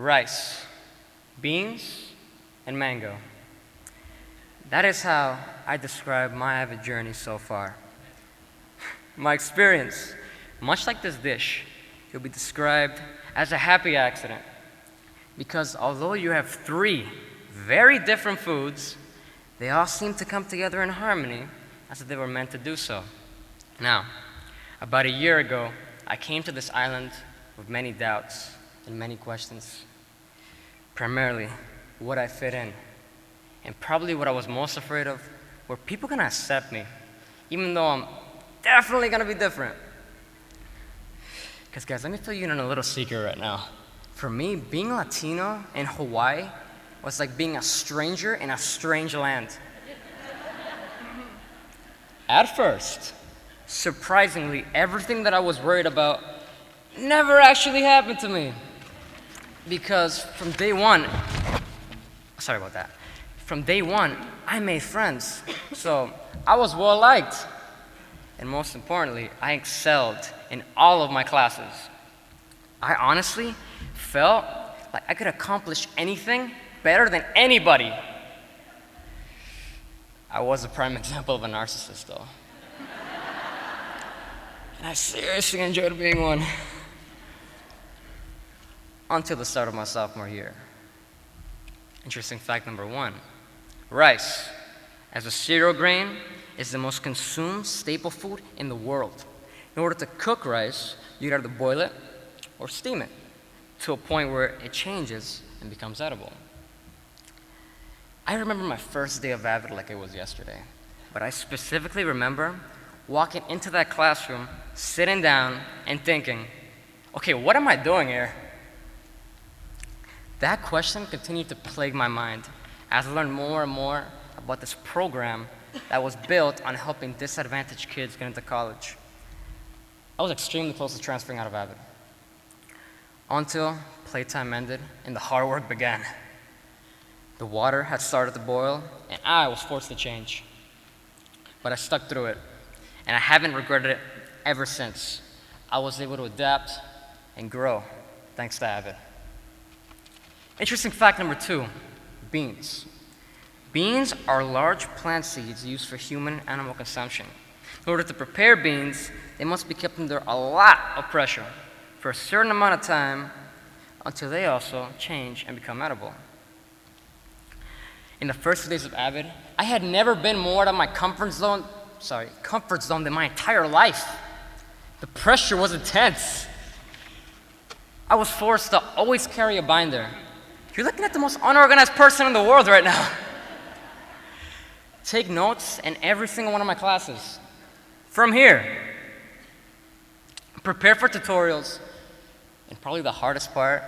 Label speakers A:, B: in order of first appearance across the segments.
A: rice, beans, and mango. That is how I describe my AVID journey so far. My experience, much like this dish, could be described as a happy accident. Because although you have three very different foods, they all seem to come together in harmony as if they were meant to do so. Now, about a year ago, I came to this island with many doubts and many questions. Primarily, would I fit in? And probably what I was most afraid of, were people gonna accept me, even though I'm definitely gonna be different? Because guys, let me tell you in a little secret right now. For me, being Latino in Hawaii was like being a stranger in a strange land. At first, surprisingly, everything that I was worried about never actually happened to me. Because from day one, sorry about that. From day one, I made friends. So I was well liked. And most importantly, I excelled in all of my classes. I honestly felt like I could accomplish anything better than anybody. I was a prime example of a narcissist, though. And I seriously enjoyed being one. Until the start of my sophomore year. Interesting fact number one, rice, as a cereal grain, is the most consumed staple food in the world. In order to cook rice, you either boil it or steam it to a point where it changes and becomes edible. I remember my first day of AVID like it was yesterday, but I specifically remember walking into that classroom, sitting down, and thinking, okay, what am I doing here? That question continued to plague my mind as I learned more and more about this program that was built on helping disadvantaged kids get into college. I was extremely close to transferring out of AVID until playtime ended and the hard work began. The water had started to boil and I was forced to change. But I stuck through it and I haven't regretted it ever since. I was able to adapt and grow thanks to AVID. Interesting fact number two, beans. Beans are large plant seeds used for human and animal consumption. In order to prepare beans, they must be kept under a lot of pressure for a certain amount of time until they also change and become edible. In the first few days of AVID, I had never been more out of my comfort zone than my entire life. The pressure was intense. I was forced to always carry a binder. You're looking at the most unorganized person in the world right now. Take notes in every single one of my classes. From here. Prepare for tutorials. And probably the hardest part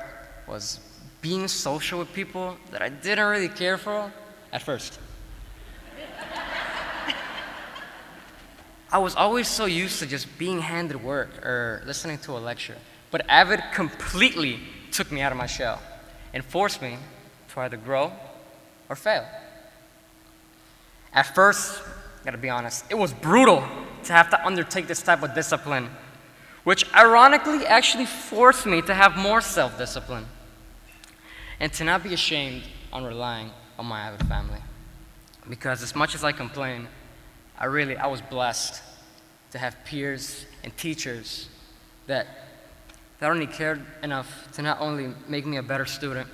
A: was being social with people that I didn't really care for at first. I was always so used to just being handed work or listening to a lecture. But AVID completely took me out of my shell and forced me to either grow or fail. At first, I gotta be honest, it was brutal to have to undertake this type of discipline, which ironically actually forced me to have more self-discipline and to not be ashamed on relying on my AVID family. Because as much as I complain, I was blessed to have peers and teachers that only cared enough to not only make me a better student,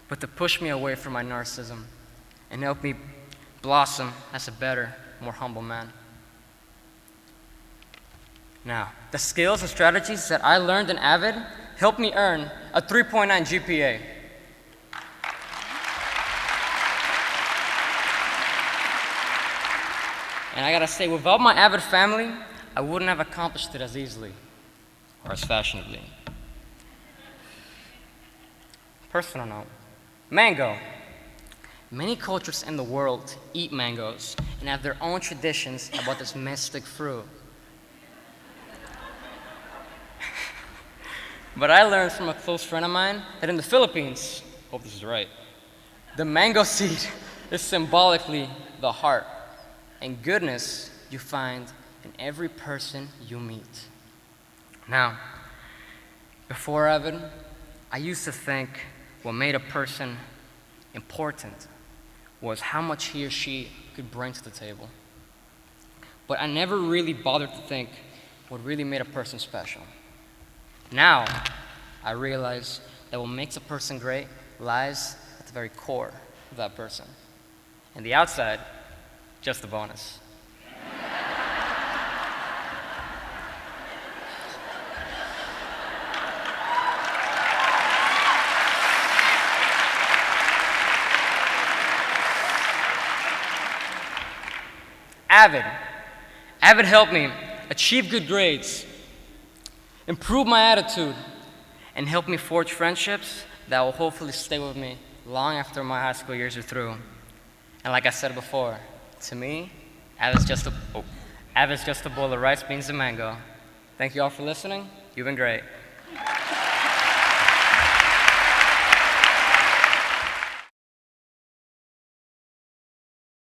A: but to push me away from my narcissism and help me blossom as a better, more humble man. Now, the skills and strategies that I learned in AVID helped me earn a 3.9 GPA. And I gotta say, without my AVID family, I wouldn't have accomplished it as easily or as fashionably. Personal note, mango. Many cultures in the world eat mangoes and have their own traditions about this mystic fruit. But I learned from a close friend of mine that in the Philippines, hope this is right, the mango seed is symbolically the heart and goodness you find in every person you meet. Now, before AVID, I used to think what made a person important was how much he or she could bring to the table. But I never really bothered to think what really made a person special. Now, I realize that what makes a person great lies at the very core of that person. And the outside, just a bonus. AVID. AVID helped me achieve good grades, improve my attitude, and help me forge friendships that will hopefully stay with me long after my high school years are through. And like I said before, to me, AVID's just a bowl of rice, beans, and mango. Thank you all for listening. You've been great.